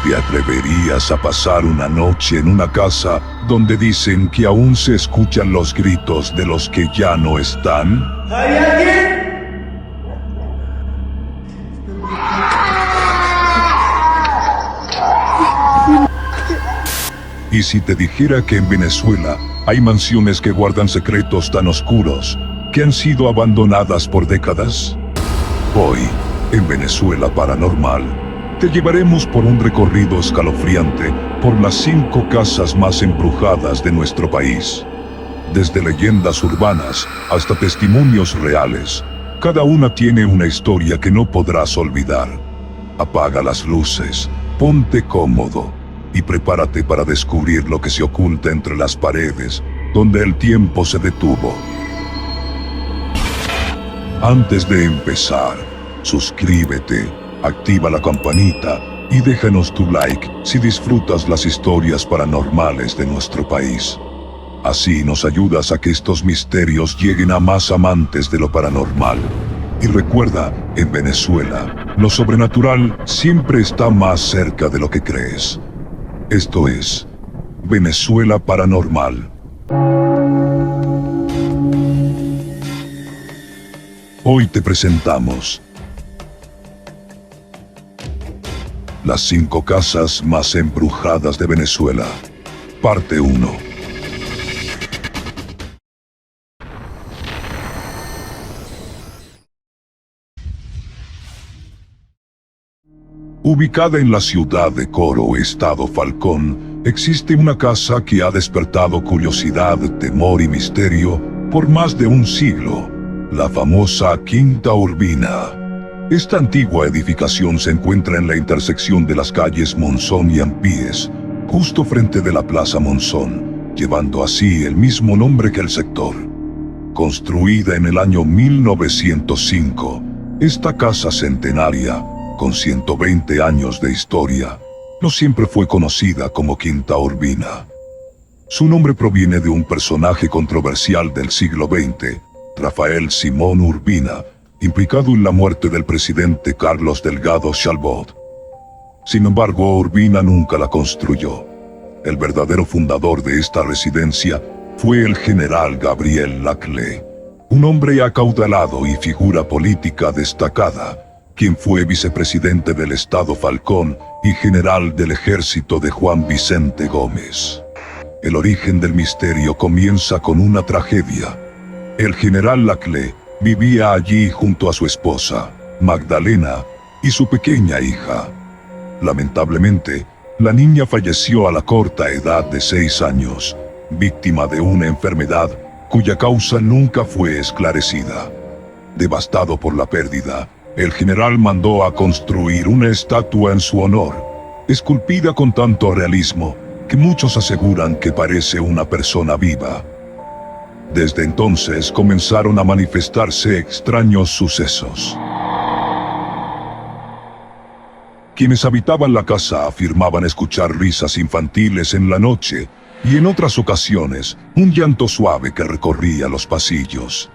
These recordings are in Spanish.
¿Te atreverías a pasar una noche en una casa donde dicen que aún se escuchan los gritos de los que ya no están? ¿Hay alguien? ¿Y si te dijera que en Venezuela hay mansiones que guardan secretos tan oscuros que han sido abandonadas por décadas? Hoy, en Venezuela Paranormal, te llevaremos por un recorrido escalofriante por las 5 casas más embrujadas de nuestro país. Desde leyendas urbanas hasta testimonios reales, cada una tiene una historia que no podrás olvidar. Apaga las luces, ponte cómodo y prepárate para descubrir lo que se oculta entre las paredes, donde el tiempo se detuvo. Antes de empezar, suscríbete, activa la campanita y déjanos tu like si disfrutas las historias paranormales de nuestro país. Así nos ayudas a que estos misterios lleguen a más amantes de lo paranormal. Y recuerda, en Venezuela, lo sobrenatural siempre está más cerca de lo que crees. Esto es Venezuela Paranormal. Hoy te presentamos las 5 casas más embrujadas de Venezuela, parte 1. Ubicada en la ciudad de Coro, estado Falcón, existe una casa que ha despertado curiosidad, temor y misterio por más de un siglo, la famosa Quinta Urbina. Esta antigua edificación se encuentra en la intersección de las calles Monzón y Ampíes, justo frente de la Plaza Monzón, llevando así el mismo nombre que el sector. Construida en el año 1905, esta casa centenaria, con 120 años de historia, no siempre fue conocida como Quinta Urbina. Su nombre proviene de un personaje controversial del siglo XX, Rafael Simón Urbina, implicado en la muerte del presidente Carlos Delgado Chalbaud. Sin embargo, Urbina nunca la construyó. El verdadero fundador de esta residencia fue el general Gabriel Laclé, un hombre acaudalado y figura política destacada, quien fue vicepresidente del Estado Falcón y general del ejército de Juan Vicente Gómez. El origen del misterio comienza con una tragedia. El general Laclé vivía allí junto a su esposa, Magdalena, y su pequeña hija. Lamentablemente, la niña falleció a la corta edad de 6 años, víctima de una enfermedad cuya causa nunca fue esclarecida. Devastado por la pérdida, el general mandó a construir una estatua en su honor, esculpida con tanto realismo que muchos aseguran que parece una persona viva. Desde entonces comenzaron a manifestarse extraños sucesos. Quienes habitaban la casa afirmaban escuchar risas infantiles en la noche y en otras ocasiones un llanto suave que recorría los pasillos.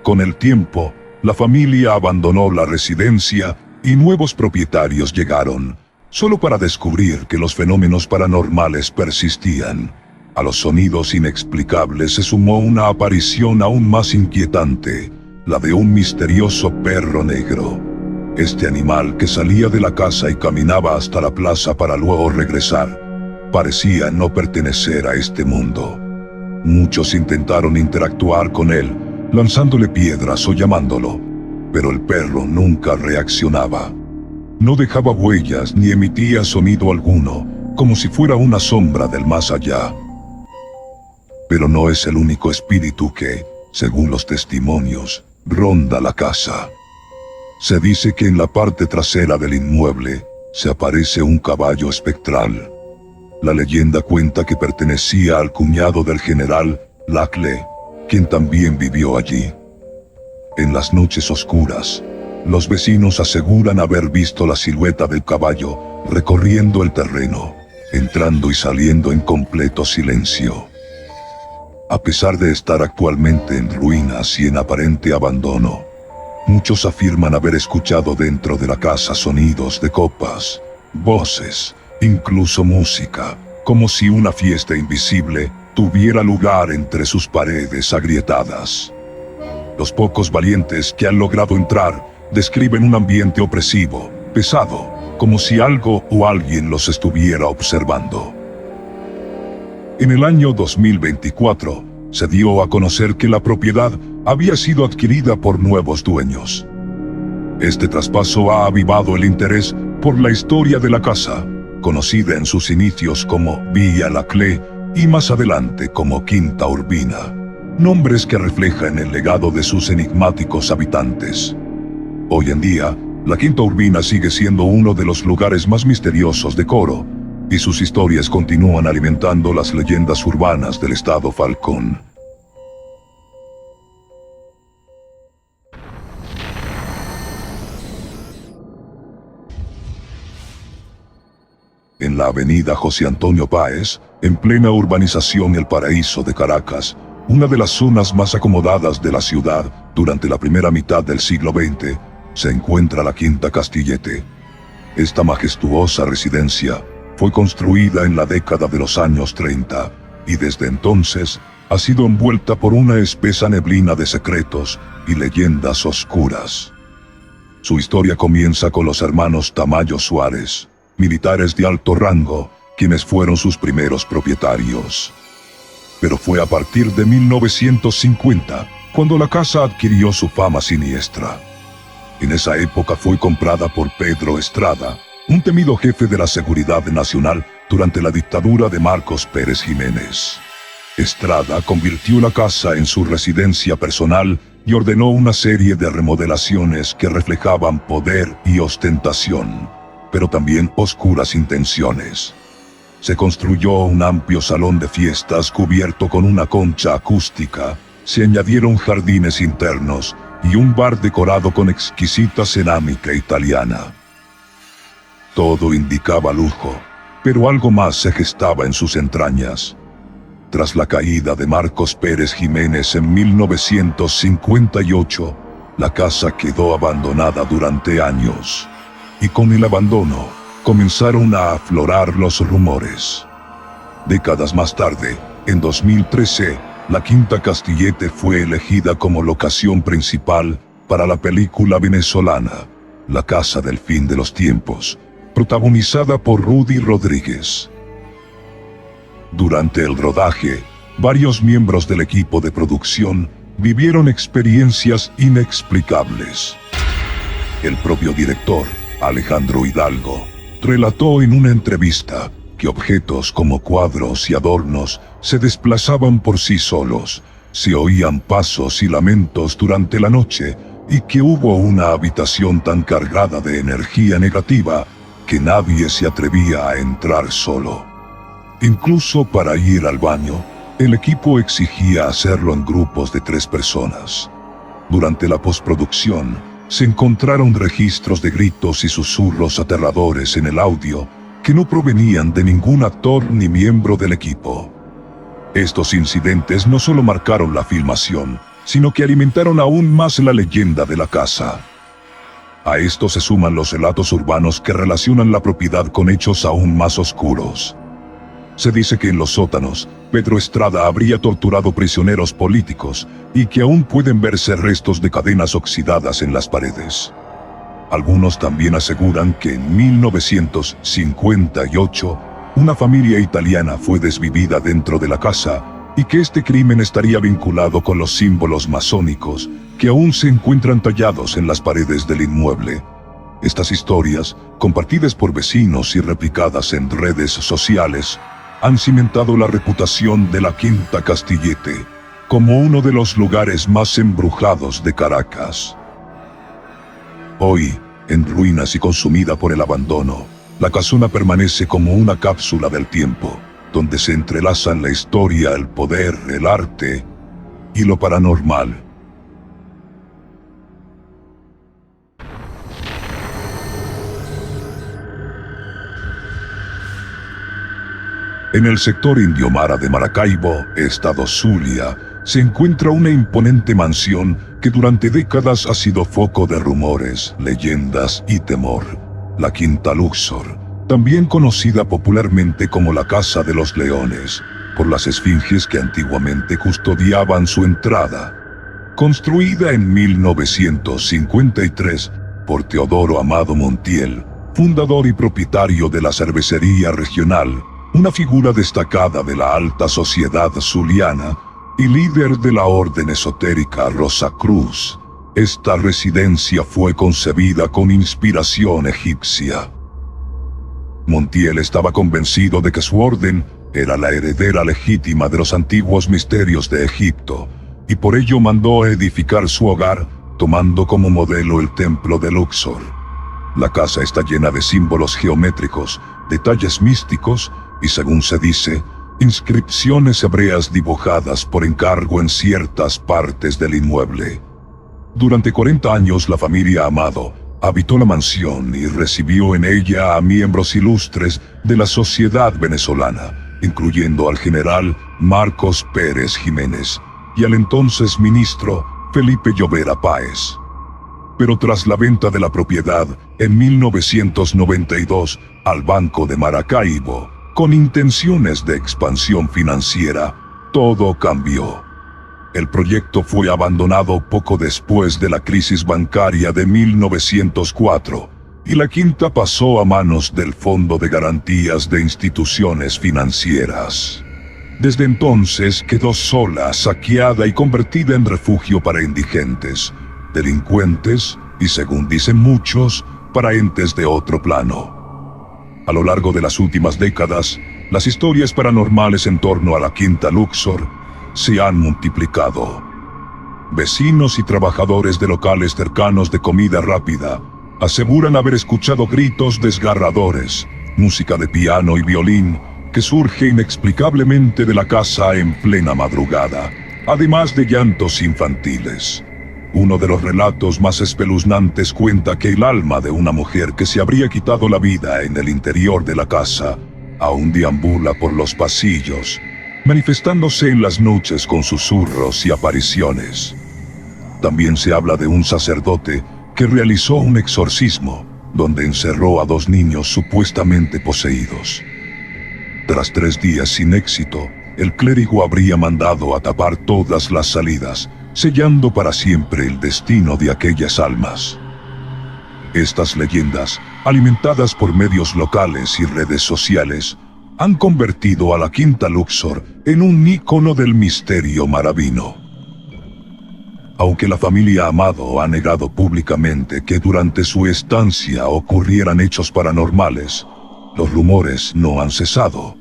Con el tiempo, la familia abandonó la residencia y nuevos propietarios llegaron, solo para descubrir que los fenómenos paranormales persistían. A los sonidos inexplicables se sumó una aparición aún más inquietante, la de un misterioso perro negro. Este animal, que salía de la casa y caminaba hasta la plaza para luego regresar, parecía no pertenecer a este mundo. Muchos intentaron interactuar con él, lanzándole piedras o llamándolo, pero el perro nunca reaccionaba. No dejaba huellas ni emitía sonido alguno, como si fuera una sombra del más allá. Pero no es el único espíritu que, según los testimonios, ronda la casa. Se dice que en la parte trasera del inmueble se aparece un caballo espectral. La leyenda cuenta que pertenecía al cuñado del general Laclé, quien también vivió allí. En las noches oscuras, los vecinos aseguran haber visto la silueta del caballo recorriendo el terreno, entrando y saliendo en completo silencio. A pesar de estar actualmente en ruinas y en aparente abandono, muchos afirman haber escuchado dentro de la casa sonidos de copas, voces incluso música, como si una fiesta invisible tuviera lugar entre sus paredes agrietadas. Los pocos valientes que han logrado entrar describen un ambiente opresivo, pesado, como si algo o alguien los estuviera observando. En el año 2024, se dio a conocer que la propiedad había sido adquirida por nuevos dueños. Este traspaso ha avivado el interés por la historia de la casa, conocida en sus inicios como Villa Laclé y más adelante como Quinta Urbina, nombres que reflejan el legado de sus enigmáticos habitantes. Hoy en día, la Quinta Urbina sigue siendo uno de los lugares más misteriosos de Coro, y sus historias continúan alimentando las leyendas urbanas del estado Falcón. En la avenida José Antonio Páez, en plena urbanización El Paraíso de Caracas, una de las zonas más acomodadas de la ciudad durante la primera mitad del siglo XX, se encuentra la Quinta Castillete. Esta majestuosa residencia fue construida en la década de los años 30 y desde entonces ha sido envuelta por una espesa neblina de secretos y leyendas oscuras. Su historia comienza con los hermanos Tamayo Suárez, militares de alto rango, quienes fueron sus primeros propietarios. Pero fue a partir de 1950 cuando la casa adquirió su fama siniestra. En esa época fue comprada por Pedro Estrada, un temido jefe de la Seguridad Nacional durante la dictadura de Marcos Pérez Jiménez. Estrada convirtió la casa en su residencia personal y ordenó una serie de remodelaciones que reflejaban poder y ostentación, pero también oscuras intenciones. Se construyó un amplio salón de fiestas cubierto con una concha acústica, se añadieron jardines internos y un bar decorado con exquisita cerámica italiana. Todo indicaba lujo, pero algo más se gestaba en sus entrañas. Tras la caída de Marcos Pérez Jiménez en 1958, la casa quedó abandonada durante años. Y con el abandono, comenzaron a aflorar los rumores. Décadas más tarde, en 2013, la Quinta Castillete fue elegida como locación principal para la película venezolana La Casa del Fin de los Tiempos, protagonizada por Rudy Rodríguez. Durante el rodaje, varios miembros del equipo de producción vivieron experiencias inexplicables. El propio director, Alejandro Hidalgo, relató en una entrevista que objetos como cuadros y adornos se desplazaban por sí solos, se oían pasos y lamentos durante la noche y que hubo una habitación tan cargada de energía negativa que nadie se atrevía a entrar solo. Incluso para ir al baño, el equipo exigía hacerlo en grupos de 3 personas. Durante la postproducción, se encontraron registros de gritos y susurros aterradores en el audio que no provenían de ningún actor ni miembro del equipo. Estos incidentes no solo marcaron la filmación, sino que alimentaron aún más la leyenda de la casa. A esto se suman los relatos urbanos que relacionan la propiedad con hechos aún más oscuros. Se dice que en los sótanos, Pedro Estrada habría torturado prisioneros políticos y que aún pueden verse restos de cadenas oxidadas en las paredes. Algunos también aseguran que en 1958, una familia italiana fue desvivida dentro de la casa y que este crimen estaría vinculado con los símbolos masónicos que aún se encuentran tallados en las paredes del inmueble. Estas historias, compartidas por vecinos y replicadas en redes sociales, han cimentado la reputación de la Quinta Castillete como uno de los lugares más embrujados de Caracas. Hoy, en ruinas y consumida por el abandono, la casona permanece como una cápsula del tiempo, donde se entrelazan la historia, el poder, el arte y lo paranormal. En el sector Indiomara de Maracaibo, estado Zulia, se encuentra una imponente mansión que durante décadas ha sido foco de rumores, leyendas y temor, la Quinta Luxor, también conocida popularmente como la Casa de los Leones, por las esfinges que antiguamente custodiaban su entrada. Construida en 1953 por Teodoro Amado Montiel, fundador y propietario de la cervecería regional, una figura destacada de la alta sociedad zuliana y líder de la orden esotérica Rosacruz, esta residencia fue concebida con inspiración egipcia. Montiel estaba convencido de que su orden era la heredera legítima de los antiguos misterios de Egipto, y por ello mandó a edificar su hogar, tomando como modelo el templo de Luxor. La casa está llena de símbolos geométricos, detalles místicos y, según se dice, inscripciones hebreas dibujadas por encargo en ciertas partes del inmueble. Durante 40 años la familia Amado habitó la mansión y recibió en ella a miembros ilustres de la sociedad venezolana, incluyendo al general Marcos Pérez Jiménez y al entonces ministro Felipe Llovera Páez. Pero tras la venta de la propiedad en 1992 al Banco de Maracaibo, con intenciones de expansión financiera, todo cambió. El proyecto fue abandonado poco después de la crisis bancaria de 1904, y la quinta pasó a manos del Fondo de Garantías de Instituciones Financieras. Desde entonces quedó sola, saqueada y convertida en refugio para indigentes, delincuentes y, según dicen muchos, para entes de otro plano. A lo largo de las últimas décadas, las historias paranormales en torno a la Quinta Luxor se han multiplicado. Vecinos y trabajadores de locales cercanos de comida rápida aseguran haber escuchado gritos desgarradores, música de piano y violín que surge inexplicablemente de la casa en plena madrugada, además de llantos infantiles. Uno de los relatos más espeluznantes cuenta que el alma de una mujer que se habría quitado la vida en el interior de la casa aún deambula por los pasillos, manifestándose en las noches con susurros y apariciones. También se habla de un sacerdote que realizó un exorcismo, donde encerró a 2 niños supuestamente poseídos. Tras 3 días sin éxito, el clérigo habría mandado a tapar todas las salidas, sellando para siempre el destino de aquellas almas. Estas leyendas, alimentadas por medios locales y redes sociales, han convertido a la Quinta Luxor en un ícono del misterio maravino. Aunque la familia Amado ha negado públicamente que durante su estancia ocurrieran hechos paranormales, los rumores no han cesado.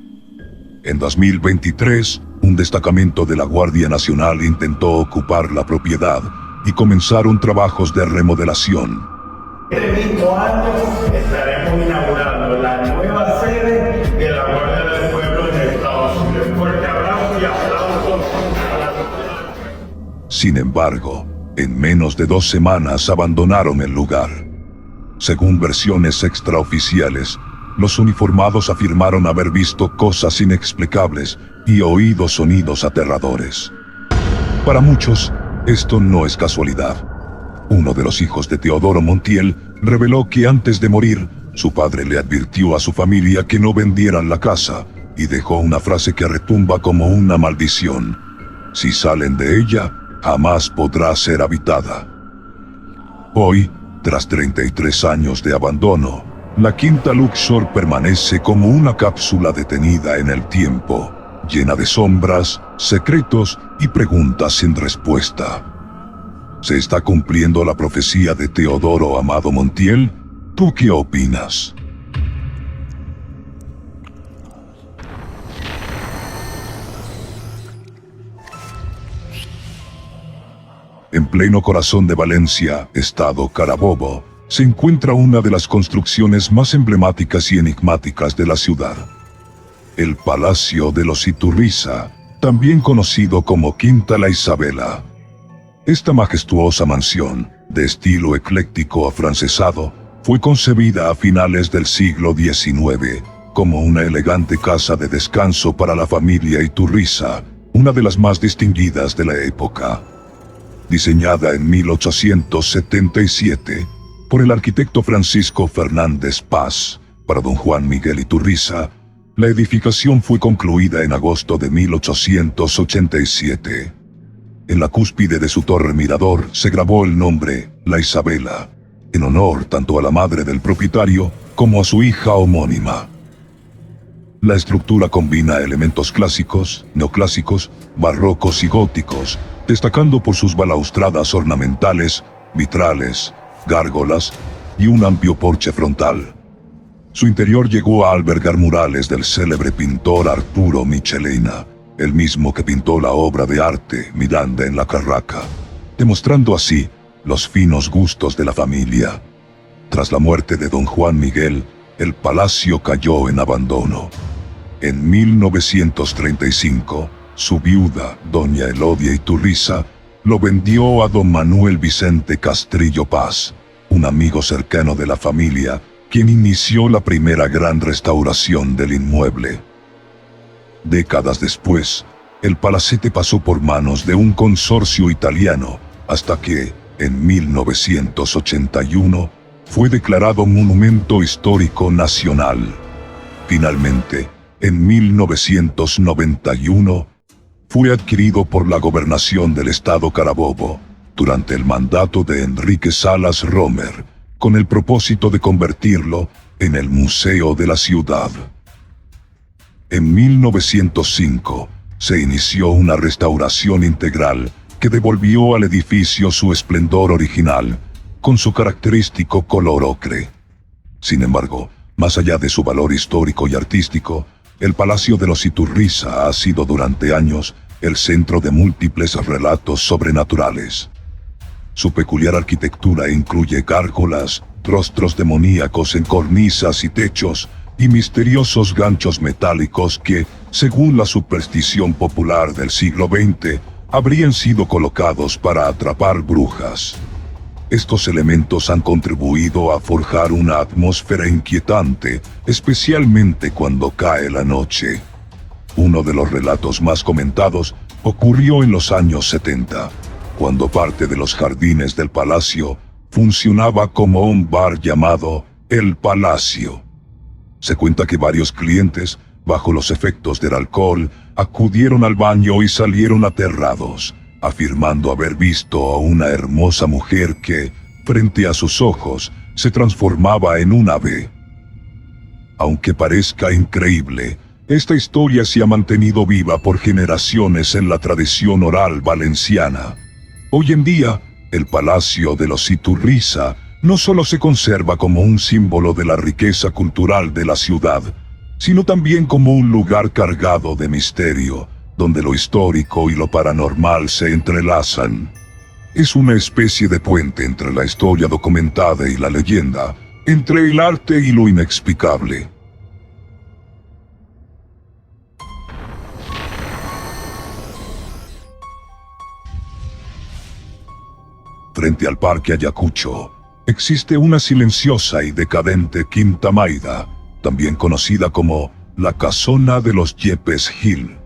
En 2023, un destacamento de la Guardia Nacional intentó ocupar la propiedad y comenzaron trabajos de remodelación. Este mismo año estaremos inaugurando la nueva sede de la Guardia del Pueblo en Estados Unidos. Fuerte abrazo y aplausos a la... Sin embargo, en menos de 2 semanas abandonaron el lugar. Según versiones extraoficiales, los uniformados afirmaron haber visto cosas inexplicables y oído sonidos aterradores. Para muchos, esto no es casualidad. Uno de los hijos de Teodoro Montiel reveló que antes de morir, su padre le advirtió a su familia que no vendieran la casa y dejó una frase que retumba como una maldición: si salen de ella, jamás podrá ser habitada. Hoy, tras 33 años de abandono, la Quinta Luxor permanece como una cápsula detenida en el tiempo, llena de sombras, secretos y preguntas sin respuesta. ¿Se está cumpliendo la profecía de Teodoro Amado Montiel? ¿Tú qué opinas? En pleno corazón de Valencia, estado Carabobo, se encuentra una de las construcciones más emblemáticas y enigmáticas de la ciudad. El Palacio de los Iturriza, también conocido como Quinta La Isabela. Esta majestuosa mansión, de estilo ecléctico afrancesado, fue concebida a finales del siglo XIX como una elegante casa de descanso para la familia Iturriza, una de las más distinguidas de la época. Diseñada en 1877 por el arquitecto Francisco Fernández Paz, Para don Juan Miguel Iturriza, la edificación fue concluida en agosto de 1887. En la cúspide de su torre mirador se grabó el nombre La Isabela, en honor tanto a la madre del propietario como a su hija homónima. La estructura combina elementos clásicos, neoclásicos, barrocos y góticos, destacando por sus balaustradas ornamentales, vitrales, gárgolas y un amplio porche frontal. Su interior llegó a albergar murales del célebre pintor Arturo Michelena, el mismo que pintó la obra de arte Miranda en la Carraca, demostrando así los finos gustos de la familia. Tras la muerte de don Juan Miguel, el palacio cayó en abandono. En 1935, su viuda, doña Elodia Iturriza, lo vendió a don Manuel Vicente Castrillo Paz, un amigo cercano de la familia, quien inició la primera gran restauración del inmueble. Décadas después, el palacete pasó por manos de un consorcio italiano, hasta que, en 1981, fue declarado Monumento Histórico Nacional. Finalmente, en 1991, fue adquirido por la Gobernación del Estado Carabobo, durante el mandato de Enrique Salas Romer, con el propósito de convertirlo en el Museo de la Ciudad. En 1905, se inició una restauración integral que devolvió al edificio su esplendor original, con su característico color ocre. Sin embargo, más allá de su valor histórico y artístico, el Palacio de los Iturriza ha sido durante años el centro de múltiples relatos sobrenaturales. Su peculiar arquitectura incluye gárgolas, rostros demoníacos en cornisas y techos, y misteriosos ganchos metálicos que, según la superstición popular del siglo XX, habrían sido colocados para atrapar brujas. Estos elementos han contribuido a forjar una atmósfera inquietante, especialmente cuando cae la noche. Uno de los relatos más comentados ocurrió en los años 70, cuando parte de los jardines del palacio funcionaba como un bar llamado El Palacio. Se cuenta que varios clientes, bajo los efectos del alcohol, acudieron al baño y salieron aterrados, afirmando haber visto a una hermosa mujer que, frente a sus ojos, se transformaba en un ave. Aunque parezca increíble, esta historia se ha mantenido viva por generaciones en la tradición oral valenciana. Hoy en día, el Palacio de los Iturriza no solo se conserva como un símbolo de la riqueza cultural de la ciudad, sino también como un lugar cargado de misterio, donde lo histórico y lo paranormal se entrelazan. Es una especie de puente entre la historia documentada y la leyenda, entre el arte y lo inexplicable. Frente al Parque Ayacucho, existe una silenciosa y decadente Quinta Maida, también conocida como la Casona de los Yepes Gil.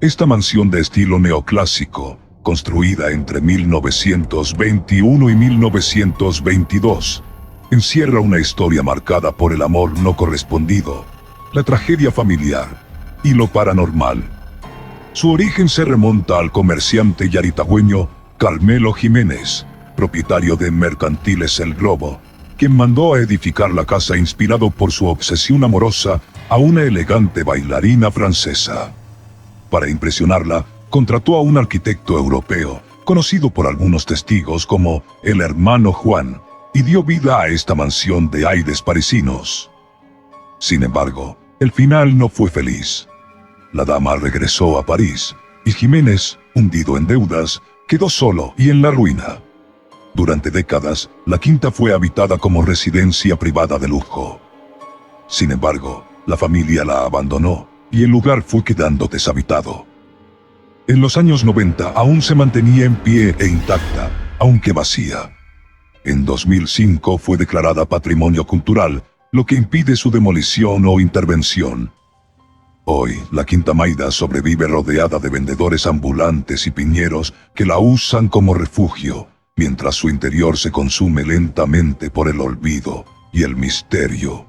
Esta mansión de estilo neoclásico, construida entre 1921 y 1922, encierra una historia marcada por el amor no correspondido, la tragedia familiar y lo paranormal. Su origen se remonta al comerciante yaritagüeño Carmelo Jiménez, propietario de Mercantiles El Globo, quien mandó a edificar la casa inspirado por su obsesión amorosa a una elegante bailarina francesa. Para impresionarla, contrató a un arquitecto europeo, conocido por algunos testigos como el hermano Juan, y dio vida a esta mansión de aires parisinos. Sin embargo, el final no fue feliz. La dama regresó a París, y Jiménez, hundido en deudas, quedó solo y en la ruina. Durante décadas, la quinta fue habitada como residencia privada de lujo. Sin embargo, la familia la abandonó, y el lugar fue quedando deshabitado. En los años 90 aún se mantenía en pie e intacta, aunque vacía. En 2005 fue declarada Patrimonio Cultural, lo que impide su demolición o intervención. Hoy, la Quinta Maida sobrevive rodeada de vendedores ambulantes y piñeros que la usan como refugio, mientras su interior se consume lentamente por el olvido y el misterio.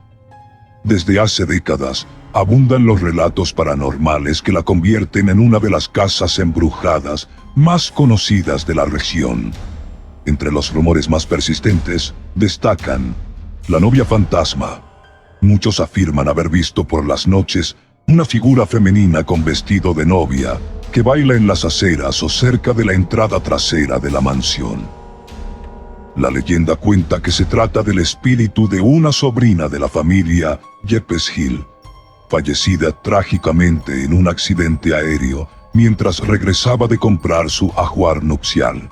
Desde hace décadas, abundan los relatos paranormales que la convierten en una de las casas embrujadas más conocidas de la región. Entre los rumores más persistentes, destacan la novia fantasma. Muchos afirman haber visto por las noches una figura femenina con vestido de novia que baila en las aceras o cerca de la entrada trasera de la mansión. La leyenda cuenta que se trata del espíritu de una sobrina de la familia Yepes Hill, fallecida trágicamente en un accidente aéreo mientras regresaba de comprar su ajuar nupcial.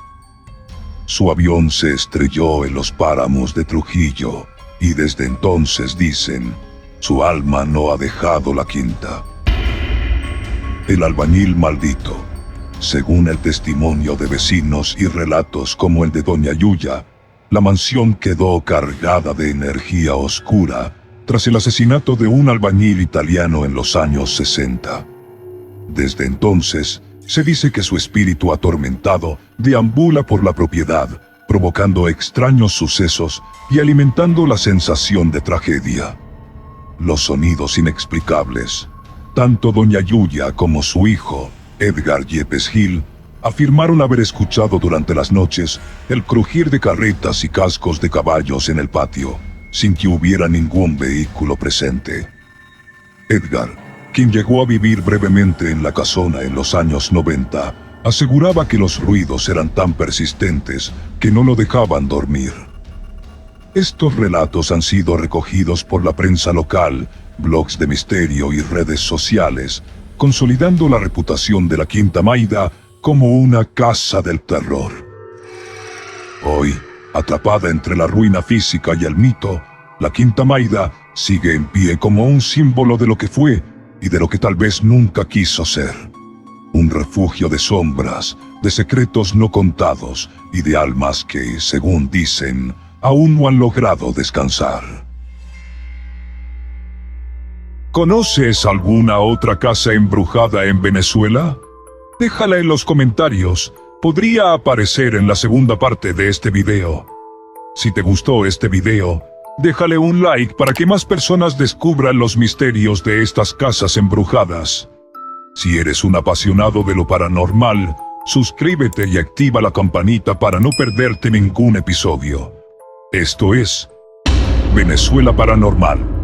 Su avión se estrelló en los páramos de Trujillo y desde entonces dicen, su alma no ha dejado la quinta. El albañil maldito. Según el testimonio de vecinos y relatos como el de Doña Yuya, la mansión quedó cargada de energía oscura tras el asesinato de un albañil italiano en los años 60. Desde entonces, se dice que su espíritu atormentado deambula por la propiedad, provocando extraños sucesos y alimentando la sensación de tragedia. Los sonidos inexplicables. Tanto Doña Yuya como su hijo, Edgar Yepes Hill, afirmaron haber escuchado durante las noches el crujir de carretas y cascos de caballos en el patio, sin que hubiera ningún vehículo presente. Edgar, quien llegó a vivir brevemente en la casona en los años 90, aseguraba que los ruidos eran tan persistentes que no lo dejaban dormir. Estos relatos han sido recogidos por la prensa local, blogs de misterio y redes sociales, consolidando la reputación de la Quinta Maida como una casa del terror. Hoy, atrapada entre la ruina física y el mito, la Quinta Maida sigue en pie como un símbolo de lo que fue y de lo que tal vez nunca quiso ser. Un refugio de sombras, de secretos no contados y de almas que, según dicen, aún no han logrado descansar. ¿Conoces alguna otra casa embrujada en Venezuela? Déjala en los comentarios. Podría aparecer en la segunda parte de este video. Si te gustó este video, déjale un like para que más personas descubran los misterios de estas casas embrujadas. Si eres un apasionado de lo paranormal, suscríbete y activa la campanita para no perderte ningún episodio. Esto es Venezuela Paranormal.